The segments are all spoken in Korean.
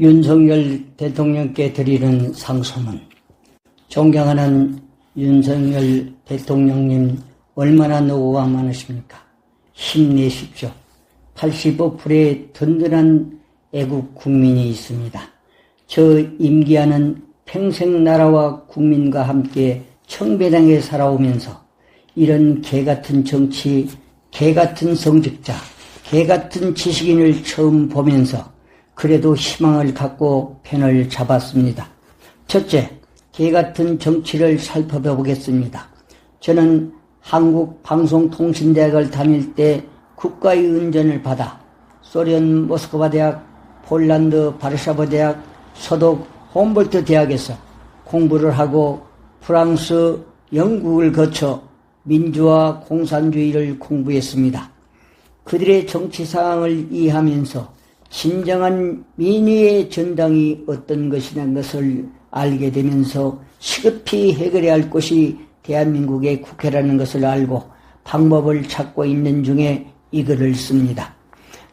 윤석열 대통령께 드리는 상소문. 존경하는 윤석열 대통령님, 얼마나 노고가 많으십니까? 힘내십시오. 85%의 든든한 애국 국민이 있습니다. 저 임기하는 평생 나라와 국민과 함께 청배당에 살아오면서 이런 개같은 정치, 개같은 성직자, 개같은 지식인을 처음 보면서 그래도 희망을 갖고 편을 잡았습니다. 첫째, 개같은 정치를 살펴보겠습니다. 저는 한국방송통신대학을 다닐 때 국가의 은전을 받아 소련 모스크바 대학, 폴란드 바르샤바 대학, 서독 홈볼트 대학에서 공부를 하고 프랑스, 영국을 거쳐 민주화 공산주의를 공부했습니다. 그들의 정치 상황을 이해하면서 진정한 민의의 전당이 어떤 것이냐는 것을 알게 되면서 시급히 해결해야 할 것이 대한민국의 국회라는 것을 알고 방법을 찾고 있는 중에 이 글을 씁니다.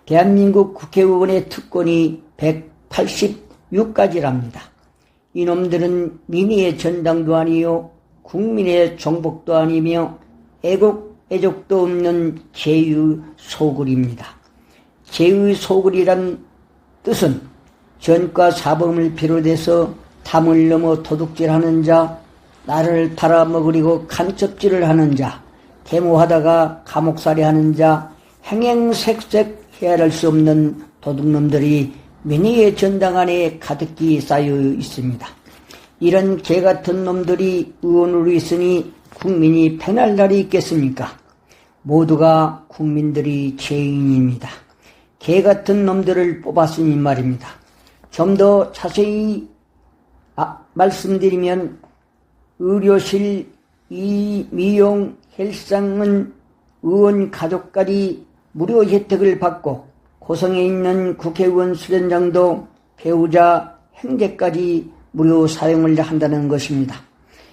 대한민국 국회의원의 특권이 186가지랍니다. 이놈들은 민의의 전당도 아니요 국민의 정복도 아니며 애족도 없는 제의 소굴입니다. 제의 소굴이란 뜻은 전과 사범을 비롯해서 담을 넘어 도둑질하는 자, 나를 팔아먹으려고 간첩질을 하는 자, 데모하다가 감옥살이하는 자, 행행색색 헤아릴 수 없는 도둑놈들이 민의의 전당 안에 가득히 쌓여 있습니다. 이런 개같은 놈들이 의원으로 있으니 국민이 패날 날이 있겠습니까? 모두가 국민들이 죄인입니다. 개같은 놈들을 뽑았으니 말입니다. 좀 더 자세히 말씀드리면 의료실, 미용, 헬스장은 의원 가족까지 무료 혜택을 받고 고성에 있는 국회의원 수련장도 배우자, 형제까지 무료 사용을 한다는 것입니다.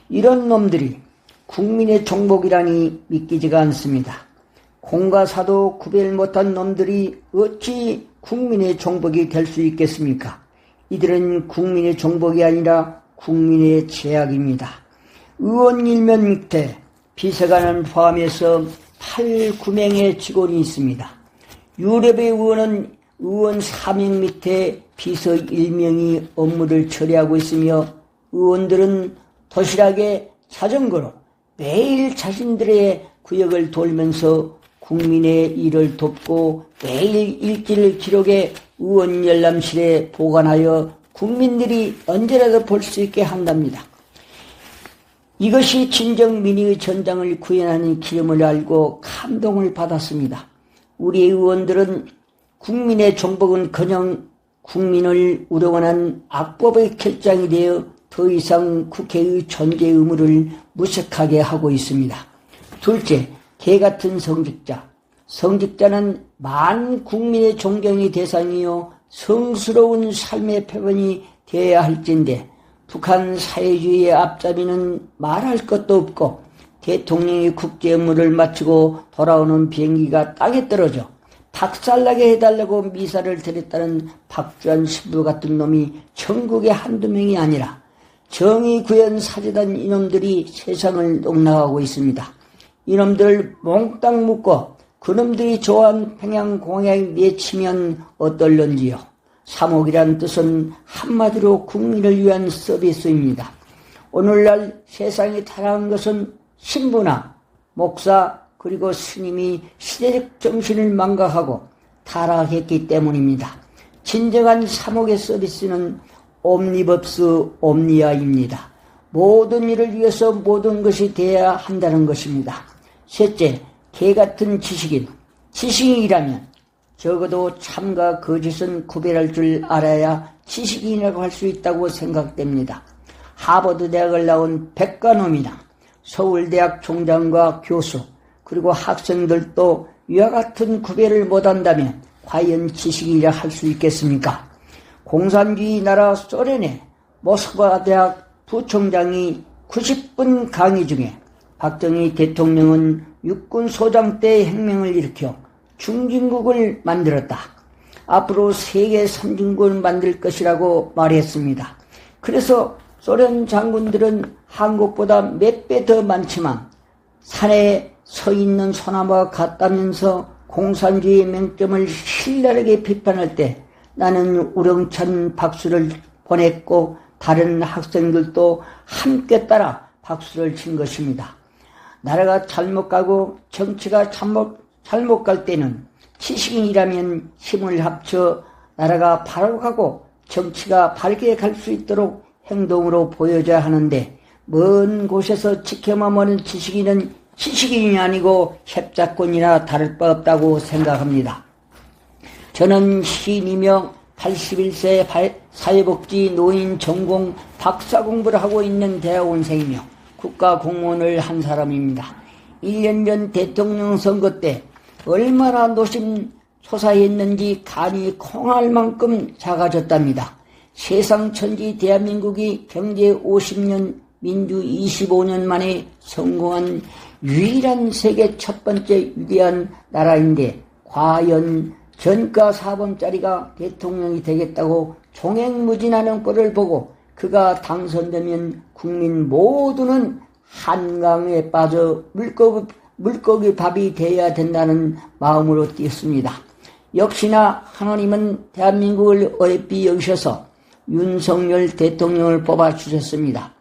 이런 놈들이 국민의 정복이라니 믿기지가 않습니다. 공과 사도 구별 못한 놈들이 어찌 국민의 정복이 될 수 있겠습니까? 이들은 국민의 정복이 아니라 국민의 제약입니다. 의원 1명 밑에 비서관을 포함해서 8, 9명의 직원이 있습니다. 유럽의 의원은 의원 4명 밑에 비서 1명이 업무를 처리하고 있으며 의원들은 도시락에 자전거로 매일 자신들의 구역을 돌면서 국민의 일을 돕고 매일 일지를 기록해 의원 열람실에 보관하여 국민들이 언제라도 볼 수 있게 한답니다. 이것이 진정 민의의 전당을 구현하는 기름을 알고 감동을 받았습니다. 우리 의원들은 국민의 정복은커녕 국민을 우려하는 악법의 결장이 되어 더 이상 국회의 존재 의무를 무색하게 하고 있습니다. 둘째, 개같은 성직자. 성직자는 만 국민의 존경의 대상이요 성스러운 삶의 표본이 되어야 할진데 북한 사회주의의 앞잡이는 말할 것도 없고 대통령이 국제 업무를 마치고 돌아오는 비행기가 땅에 떨어져 박살나게 해달라고 미사를 드렸다는 박주한 신부 같은 놈이 전국에 한두 명이 아니라 정의 구현 사재단 이놈들이 세상을 농락하고 있습니다. 이놈들을 몽땅 묶고 그놈들이 좋아하는 평양공약에 내치면 어떨런지요. 3억이란 뜻은 한마디로 국민을 위한 서비스입니다. 오늘날 세상이 타락한 것은 신부나 목사 그리고 스님이 시대적 정신을 망각하고 타락했기 때문입니다. 진정한 3억의 서비스는 옴니버스 옴니아입니다. 모든 일을 위해서 모든 것이 되어야 한다는 것입니다. 셋째, 개같은 지식인. 지식인이라면 적어도 참과 거짓은 구별할 줄 알아야 지식인이라고 할 수 있다고 생각됩니다. 하버드 대학을 나온 백과놈이나 서울대학 총장과 교수 그리고 학생들도 이와 같은 구별을 못한다면 과연 지식인이라 할 수 있겠습니까? 공산주의 나라 소련의 모스크바 대학 부총장이 90분 강의 중에 박정희 대통령은 육군 소장 때 혁명을 일으켜 중진국을 만들었다. 앞으로 세계 선진국을 만들 것이라고 말했습니다. 그래서 소련 장군들은 한국보다 몇 배 더 많지만 산에 서 있는 소나무와 같다면서 공산주의의 맹점을 신랄하게 비판할 때 나는 우렁찬 박수를 보냈고 다른 학생들도 함께 따라 박수를 친 것입니다. 나라가 잘못 가고 정치가 잘못 갈 때는 지식인이라면 힘을 합쳐 나라가 바로 가고 정치가 바르게 갈 수 있도록 행동으로 보여줘야 하는데 먼 곳에서 지켜만 보는 지식인은 지식인이 아니고 협작권이나 다를 바 없다고 생각합니다. 저는 시인이며 81세 사회복지 노인 전공 박사 공부를 하고 있는 대학원생이며 국가공무원을 한 사람입니다. 1년 전 대통령 선거 때 얼마나 노심초사했는지 간이 콩할 만큼 작아졌답니다. 세상 천지 대한민국이 경제 50년, 민주 25년 만에 성공한 유일한 세계 첫 번째 위대한 나라인데 과연 전가 4번짜리가 대통령이 되겠다고 종횡무진하는 꼴을 보고 그가 당선되면 국민 모두는 한강에 빠져 물고기 밥이 되어야 된다는 마음으로 뛰었습니다. 역시나 하나님은 대한민국을 어렵게 여기셔서 윤석열 대통령을 뽑아주셨습니다.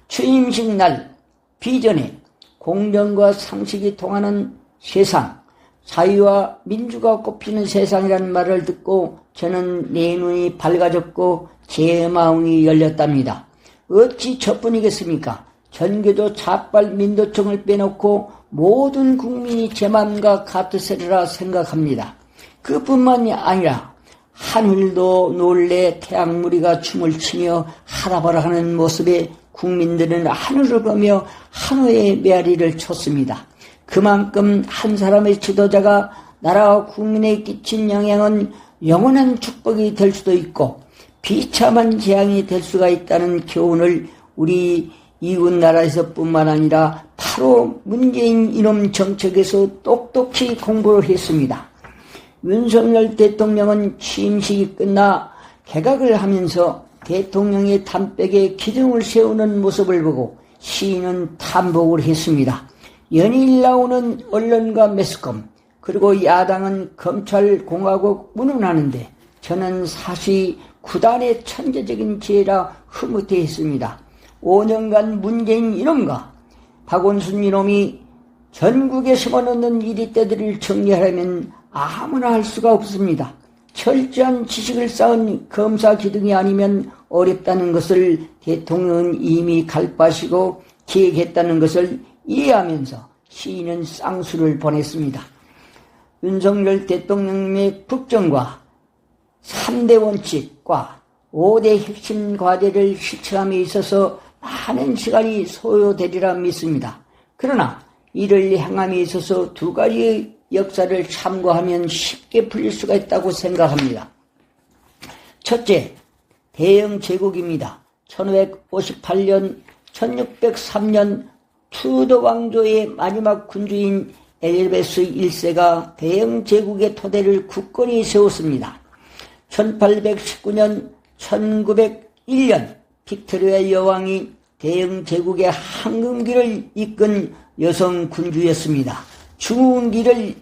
취임식 날 비전에 공정과 상식이 통하는 세상, 자유와 민주가 꼽히는 세상이라는 말을 듣고 저는 내 눈이 밝아졌고 제 마음이 열렸답니다. 어찌 저뿐이겠습니까? 전교조 좌빨 민도청을 빼놓고 모든 국민이 제 마음과 같으리라 생각합니다. 그뿐만이 아니라 하늘도 놀래 태양무리가 춤을 추며 하라바라 하는 모습에 국민들은 하늘을 보며 한호의 메아리를 쳤습니다. 그만큼 한 사람의 지도자가 나라와 국민에 끼친 영향은 영원한 축복이 될 수도 있고 비참한 재앙이 될 수가 있다는 교훈을 우리 이웃 나라에서뿐만 아니라 바로 문재인 이놈 정책에서 똑똑히 공부를 했습니다. 윤석열 대통령은 취임식이 끝나 개각을 하면서 대통령의 담백에 기둥을 세우는 모습을 보고 시인은 탐복을 했습니다. 연일 나오는 언론과 매스컴 그리고 야당은 검찰공화국 운운하는데 저는 사실 구단의 천재적인 지혜라 흐뭇해했습니다. 5년간 문재인 이놈과 박원순 이놈이 전국에 심어놓는 이리떼들을 정리하려면 아무나 할 수가 없습니다. 철저한 지식을 쌓은 검사 기둥이 아니면 어렵다는 것을 대통령은 이미 갈바시고 기획했다는 것을 이해하면서 시인은 쌍수를 보냈습니다. 윤석열 대통령의 국정과 3대 원칙과 5대 핵심 과제를 실천함에 있어서 많은 시간이 소요되리라 믿습니다. 그러나 이를 행함에 있어서 두 가지의 역사를 참고하면 쉽게 풀릴 수가 있다고 생각합니다. 첫째, 대영 제국입니다. 1558년, 1603년 투더 왕조의 마지막 군주인 엘리자베스 1세가 대영 제국의 토대를 굳건히 세웠습니다. 1819년, 1901년 빅토리아 여왕이 대영 제국의 황금기를 이끈 여성 군주였습니다. 중흥기를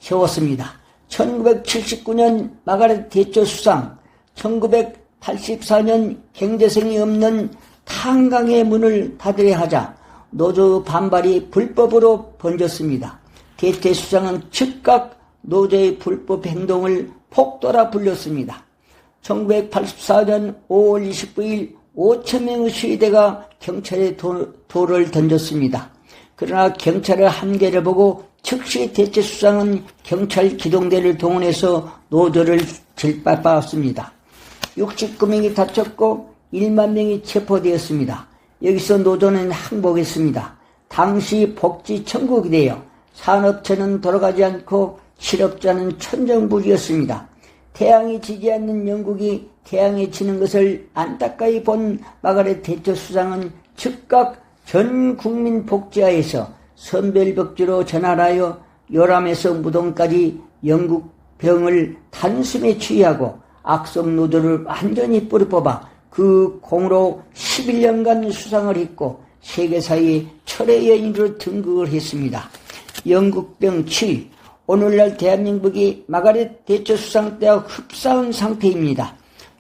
세웠습니다. 1979년 마가렛 대처 수상, 1984년 경제성이 없는 탄광의 문을 닫으려 하자 노조 반발이 불법으로 번졌습니다. 대체 수상은 즉각 노조의 불법 행동을 폭도라 불렸습니다. 1984년 5월 29일 5,000명의 시위대가 경찰에 돌을 던졌습니다. 그러나 경찰의 한계를 보고 즉시 대체 수상은 경찰 기동대를 동원해서 노조를 질밟았습니다. 69명이 다쳤고 1만 명이 체포되었습니다. 여기서 노조는 항복했습니다. 당시 복지 천국이 되어 산업체는 돌아가지 않고 실업자는 천정부지였습니다. 태양이 지지 않는 영국이 태양이 지는 것을 안타까이 본 마가렛 대처 수상은 즉각 전 국민 복지하에서 선별벽지로 전환하여 요람에서 무덤까지 영국 병을 단숨에 치유하고 악성노도를 완전히 뿌리 뽑아 그 공으로 11년간 수상을 했고 세계사의 철의 여인으로 등극을 했습니다. 영국병 치유, 오늘날 대한민국이 마가렛 대처 수상 때와 흡사한 상태입니다.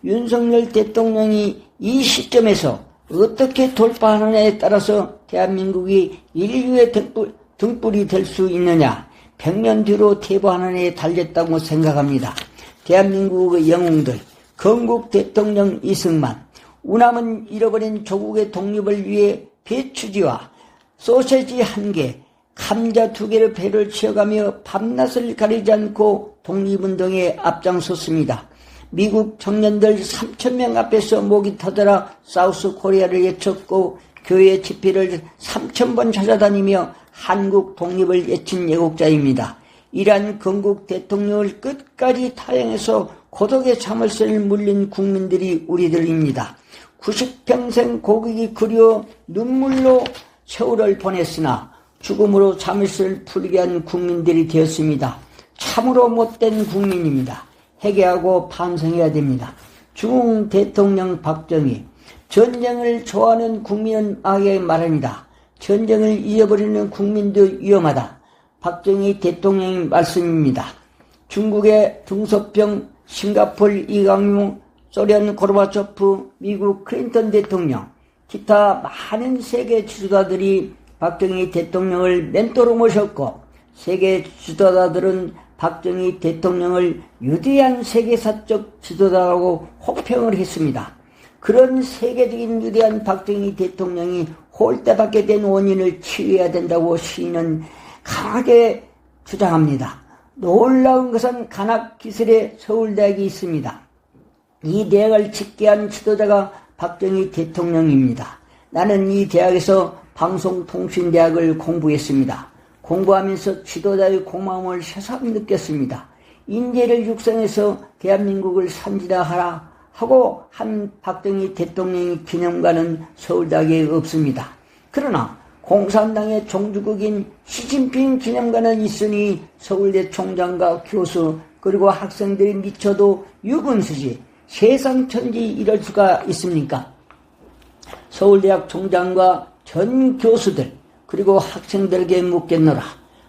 윤석열 대통령이 이 시점에서 어떻게 돌파하느냐에 따라서 대한민국이 인류의 등불이 될 수 있느냐, 100년 뒤로 퇴보하느냐에 달렸다고 생각합니다. 대한민국의 영웅들, 건국 대통령 이승만, 우남은 잃어버린 조국의 독립을 위해 배추지와 소세지 1개, 감자 2개를 배를 치어가며 밤낮을 가리지 않고 독립운동에 앞장섰습니다. 미국 청년들 3,000명 앞에서 목이 터져라 사우스 코리아를 외쳤고 교회 집회를 3,000번 찾아다니며 한국 독립을 외친 애국자입니다. 이러한 건국 대통령을 끝까지 타행해서 고독의 참을성을 물린 국민들이 우리들입니다. 90평생 고국이 그리워 눈물로 세월을 보냈으나 죽음으로 참을성을 풀게 한 국민들이 되었습니다. 참으로 못된 국민입니다. 회개하고 반성해야 됩니다. 중국 대통령 박정희, 전쟁을 좋아하는 국민은 악의 마련이다. 전쟁을 잊어버리는 국민도 위험하다. 박정희 대통령의 말씀입니다. 중국의 등소평, 싱가폴 이강용, 소련 고르바초프, 미국 클린턴 대통령, 기타 많은 세계 지도자들이 박정희 대통령을 멘토로 모셨고 세계 지도자들은 박정희 대통령을 위대한 세계사적 지도자라고 호평을 했습니다. 그런 세계적인 위대한 박정희 대통령이 홀대받게 된 원인을 치유해야 된다고 시인은 강하게 주장합니다. 놀라운 것은 간학기술의 서울대학이 있습니다. 이 대학을 짓게 한 지도자가 박정희 대통령입니다. 나는 이 대학에서 방송통신대학을 공부했습니다. 공부하면서 지도자의 고마움을 새삼 느꼈습니다. 인재를 육성해서 대한민국을 선진화하라 하고 한 박정희 대통령의 기념관은 서울대학에 없습니다. 그러나 공산당의 종주국인 시진핑 기념관은 있으니 서울대 총장과 교수 그리고 학생들이 미쳐도 유분수지 세상 천지 이럴 수가 있습니까? 서울대학 총장과 전 교수들 그리고 학생들에게 묻겠노라.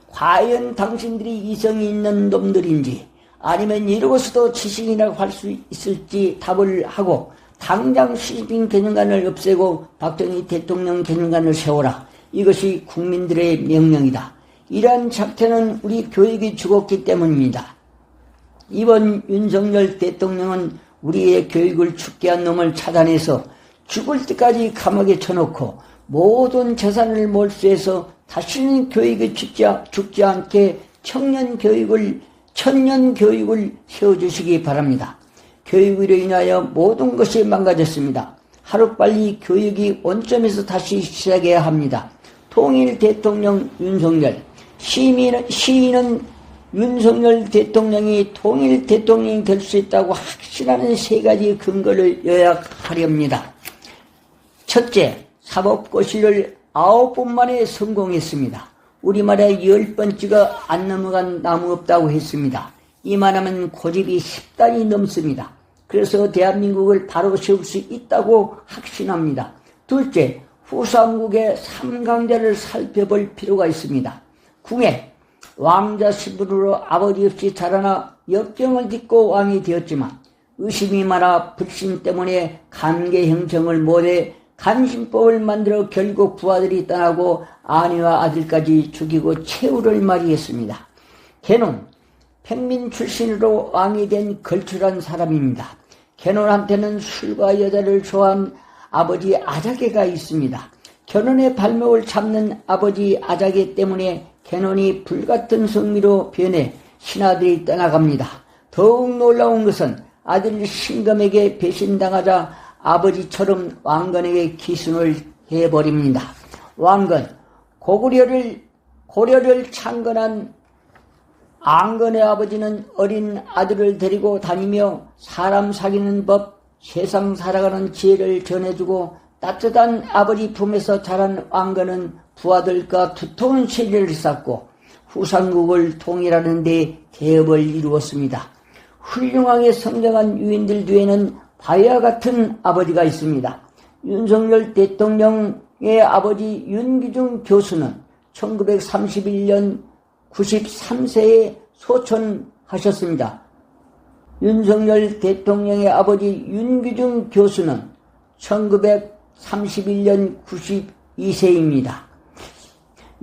과연 당신들이 이성이 있는 놈들인지 아니면 이러고서도 지식이라고 할 수 있을지 답을 하고 당장 시진핑 기념관을 없애고 박정희 대통령 기념관을 세워라. 이것이 국민들의 명령이다. 이러한 작태는 우리 교육이 죽었기 때문입니다. 이번 윤석열 대통령은 우리의 교육을 죽게 한 놈을 찾아내서 죽을 때까지 감옥에 쳐놓고 모든 재산을 몰수해서 다시는 교육이 죽지 않게 천년 교육을 세워주시기 바랍니다. 교육으로 인하여 모든 것이 망가졌습니다. 하루빨리 교육이 원점에서 다시 시작해야 합니다. 통일 대통령 윤석열, 시인은 윤석열 대통령이 통일 대통령이 될 수 있다고 확신하는 3가지 근거를 요약하렵니다. 첫째, 사법고시를 9번 만에 성공했습니다. 우리말에 10번째가 안 넘어간 나무 없다고 했습니다. 이만하면 고집이 10단이 넘습니다. 그래서 대한민국을 바로 세울 수 있다고 확신합니다. 둘째, 후삼국의 3강자를 살펴볼 필요가 있습니다. 궁예, 왕자 신분으로 아버지 없이 자라나 역경을 딛고 왕이 되었지만 의심이 많아 불신 때문에 간계 형성을 못해 간신법을 만들어 결국 부하들이 떠나고 아내와 아들까지 죽이고 최후를 맞이했습니다. 걔는 평민 출신으로 왕이 된 걸출한 사람입니다. 걔논한테는 술과 여자를 좋아한 아버지 아자개가 있습니다. 견훤의 발목을 잡는 아버지 아자개 때문에 걔논이 불같은 성미로 변해 신하들이 떠나갑니다. 더욱 놀라운 것은 아들 신검에게 배신당하자 아버지처럼 왕건에게 기순을 해버립니다. 왕건, 고려를 창건한 앙건의 아버지는 어린 아들을 데리고 다니며 사람 사귀는 법, 세상 살아가는 지혜를 전해주고 따뜻한 아버지 품에서 자란 왕건은 부하들과 두터운 세계를 쌓고 후삼국을 통일하는 데 대업을 이루었습니다. 훌륭하게 성장한 유인들 뒤에는 바위와 같은 아버지가 있습니다. 윤석열 대통령의 아버지 윤기중 교수는 1931년 93세에 소천하셨습니다. 윤석열 대통령의 아버지 윤기중 교수는 1931년 92세입니다.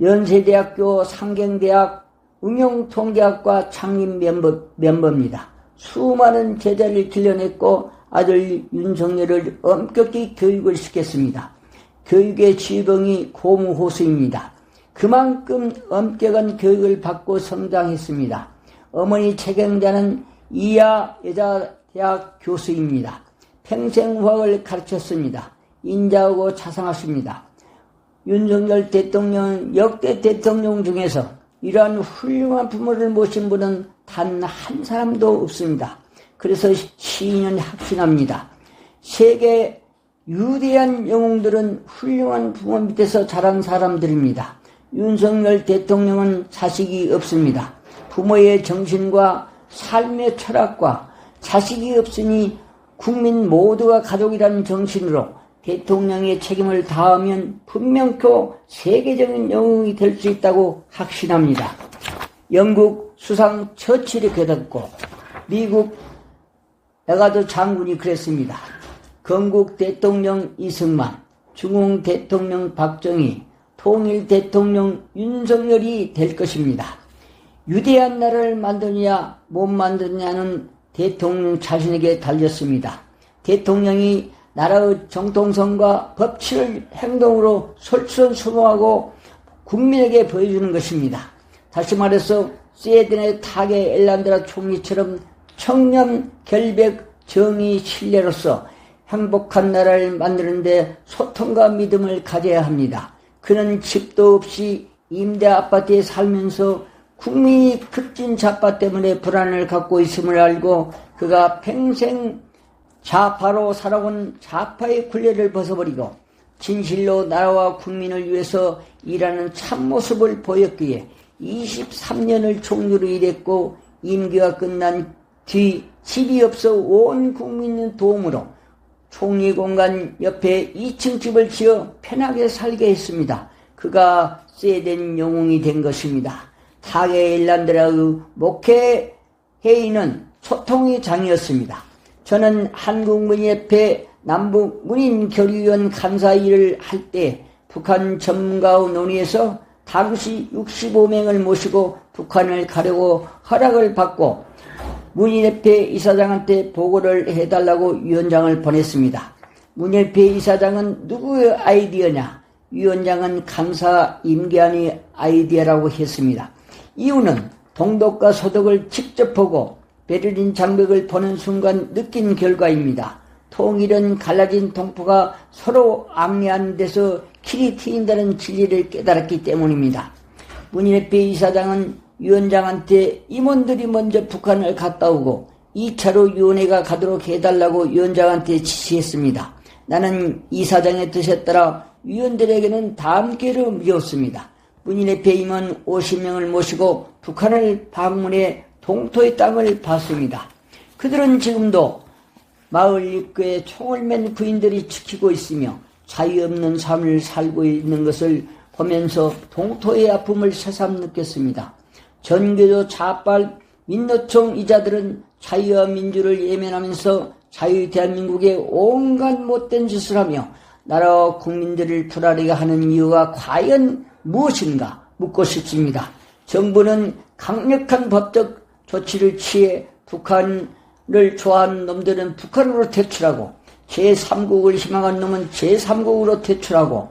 연세대학교 상경대학 응용통계학과 창립 멤버입니다. 수많은 제자를 길러냈고 아들 윤석열을 엄격히 교육을 시켰습니다. 교육의 지휘봉이 고무호수입니다. 그만큼 엄격한 교육을 받고 성장했습니다. 어머니 최경자는 이하 여자대학 교수입니다. 평생화학을 가르쳤습니다. 인자하고 자상하십니다. 윤석열 대통령 역대 대통령 중에서 이러한 훌륭한 부모를 모신 분은 단 한 사람도 없습니다. 그래서 시인은 확신합니다. 세계 유대한 영웅들은 훌륭한 부모 밑에서 자란 사람들입니다. 윤석열 대통령은 자식이 없습니다. 부모의 정신과 삶의 철학과 자식이 없으니 국민 모두가 가족이라는 정신으로 대통령의 책임을 다하면 분명코 세계적인 영웅이 될 수 있다고 확신합니다. 영국 수상 처칠이 그랬고 미국 에가드 장군이 그랬습니다. 건국 대통령 이승만, 중흥 대통령 박정희, 통일 대통령 윤석열이 될 것입니다. 유대한 나라를 만드냐 못 만드냐는 대통령 자신에게 달렸습니다. 대통령이 나라의 정통성과 법치를 행동으로 솔선수범하고 국민에게 보여주는 것입니다. 다시 말해서 스웨덴의 타게 엘란드라 총리처럼 청렴, 결백, 정의, 신뢰로서 행복한 나라를 만드는데 소통과 믿음을 가져야 합니다. 그는 집도 없이 임대 아파트에 살면서 국민이 급진 자파 때문에 불안을 갖고 있음을 알고 그가 평생 좌파로 살아온 좌파의 굴레를 벗어버리고 진실로 나라와 국민을 위해서 일하는 참모습을 보였기에 23년을 총리로 일했고 임기가 끝난 뒤 집이 없어 온 국민의 도움으로 총리 공간 옆에 2층 집을 지어 편하게 살게 했습니다. 그가 스웨덴 영웅이 된 것입니다. 타게 일란드라의 목회 회의는 소통의 장이었습니다. 저는 한국문예협회 남북문인교류위원 간사 일을 할 때 북한 전문가와 논의해서 당시 65명을 모시고 북한을 가려고 허락을 받고 문인협회 이사장한테 보고를 해달라고 위원장을 보냈습니다. 문인협회 이사장은 누구의 아이디어냐? 위원장은 간사 임기한의 아이디어라고 했습니다. 이유는 동독과 서독을 직접 보고 베를린 장벽을 보는 순간 느낀 결과입니다. 통일은 갈라진 동포가 서로 앙래하는 데서 길이 트인다는 진리를 깨달았기 때문입니다. 문인협회 이사장은 위원장한테 임원들이 먼저 북한을 갔다 오고 2차로 위원회가 가도록 해달라고 위원장한테 지시했습니다. 나는 이사장의 뜻에 따라 위원들에게는 다음 기회를 미뤘습니다. 문인협회 임원 50명을 모시고 북한을 방문해 동토의 땅을 봤습니다. 그들은 지금도 마을 입구에 총을 맨 구인들이 지키고 있으며 자유 없는 삶을 살고 있는 것을 보면서 동토의 아픔을 새삼 느꼈습니다. 전교조 좌빨 민노총 이자들은 자유와 민주를 예면하면서 자유 대한민국의 온갖 못된 짓을 하며 나라와 국민들을 불안하게 하는 이유가 과연 무엇인가 묻고 싶습니다. 정부는 강력한 법적 조치를 취해 북한을 좋아하는 놈들은 북한으로 퇴출하고 제3국을 희망한 놈은 제3국으로 퇴출하고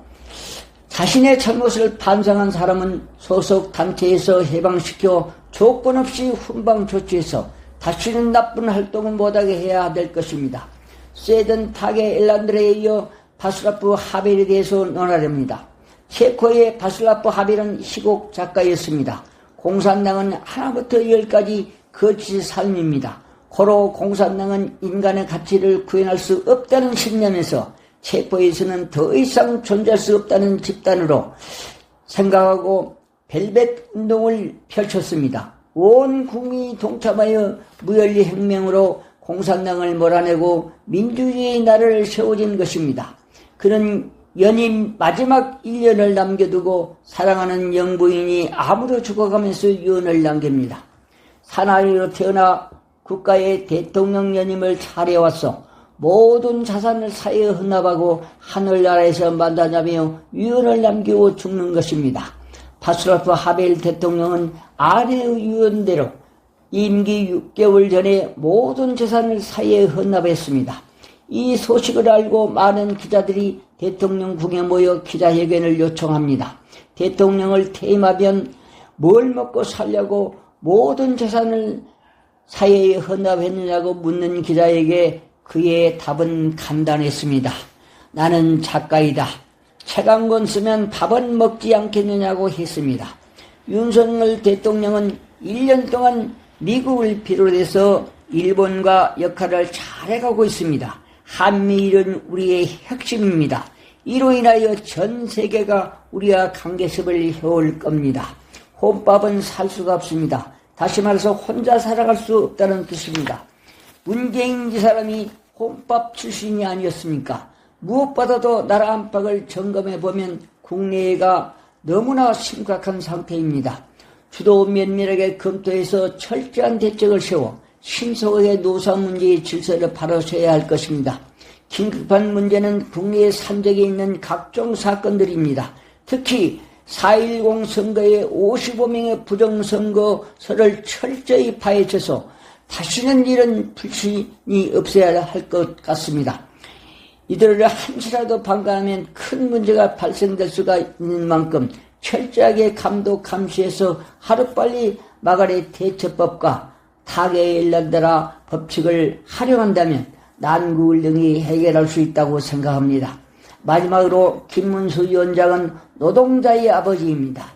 자신의 잘못을 반성한 사람은 소속 단체에서 해방시켜 조건 없이 훈방 조치해서 다시는 나쁜 활동을 못하게 해야 될 것입니다. 스웨덴 타게 엘란드레에 이어 바슬라프 하벨에 대해서 논하렵니다. 체코의 바슬라프 하벨은 희곡 작가였습니다. 공산당은 하나부터 열까지 거짓의 삶입니다. 고로 공산당은 인간의 가치를 구현할 수 없다는 신념에서 체코에서는 더 이상 존재할 수 없다는 집단으로 생각하고 벨벳 운동을 펼쳤습니다. 온 국민이 동참하여 무연리 혁명으로 공산당을 몰아내고 민주주의의 나라를 세워진 것입니다. 그는 연임 마지막 1년을 남겨두고 사랑하는 영부인이 암으로 죽어가면서 유언을 남깁니다. 사나이로 태어나 국가의 대통령 연임을 잘해왔어. 모든 자산을 사회에 헌납하고 하늘나라에서 만나자며 유언을 남기고 죽는 것입니다. 바스라프 하벨 대통령은 아내의 유언대로 임기 6개월 전에 모든 재산을 사회에 헌납했습니다. 이 소식을 알고 많은 기자들이 대통령궁에 모여 기자회견을 요청합니다. 대통령을 퇴임하면 뭘 먹고 살려고 모든 재산을 사회에 헌납했느냐고 묻는 기자에게 그의 답은 간단했습니다. 나는 작가이다. 책 한 권 쓰면 밥은 먹지 않겠느냐고 했습니다. 윤석열 대통령은 1년 동안 미국을 비롯해서 일본과 역할을 잘해가고 있습니다. 한미일은 우리의 핵심입니다. 이로 인하여 전 세계가 우리와 관계습을 해올 겁니다. 혼밥은 살 수가 없습니다. 다시 말해서 혼자 살아갈 수 없다는 뜻입니다. 문재인 이 사람이 혼밥 출신이 아니었습니까? 무엇보다도 나라 안팎을 점검해보면 국내가 너무나 심각한 상태입니다. 주도 면밀하게 검토해서 철저한 대책을 세워 신속하게 노사 문제의 질서를 바로 서야 할 것입니다. 긴급한 문제는 국내에 산적에 있는 각종 사건들입니다. 특히 4.10 선거의 55명의 부정선거서를 철저히 파헤쳐서 다시는 이런 불신이 없어야 할 것 같습니다. 이들을 한시라도 방관하면 큰 문제가 발생될 수가 있는 만큼 철저하게 감독 감시해서 하루빨리 마가렛 대처법과 타계에 일러따라 법칙을 활용한다면 난국을 능히 해결할 수 있다고 생각합니다. 마지막으로 김문수 위원장은 노동자의 아버지입니다.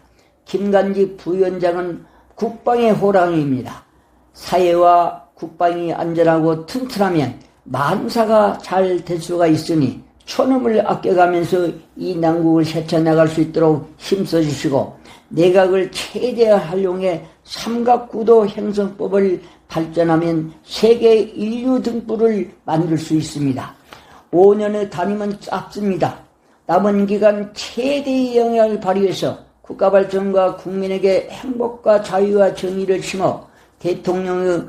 김관지 부위원장은 국방의 호랑이입니다. 사회와 국방이 안전하고 튼튼하면 만사가 잘 될 수가 있으니 초놈을 아껴가면서 이 난국을 헤쳐나갈 수 있도록 힘써주시고 내각을 최대한 활용해 삼각구도 형성법을 발전하면 세계 인류 등불을 만들 수 있습니다. 5년의 단임은 짧습니다. 남은 기간 최대의 영향을 발휘해서 국가 발전과 국민에게 행복과 자유와 정의를 심어 대통령의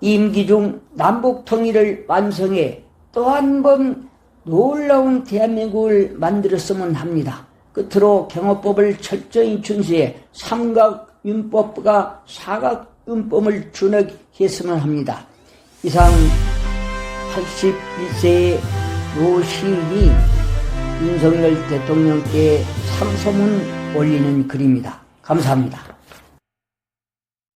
임기 중 남북 통일을 완성해 또 한 번 놀라운 대한민국을 만들었으면 합니다. 끝으로 경호법을 철저히 준수해 삼각윤법과 사각윤법을 준혁했으면 합니다. 이상 81세의 노시인이 윤석열 대통령께 상소문 올리는 글입니다. 감사합니다.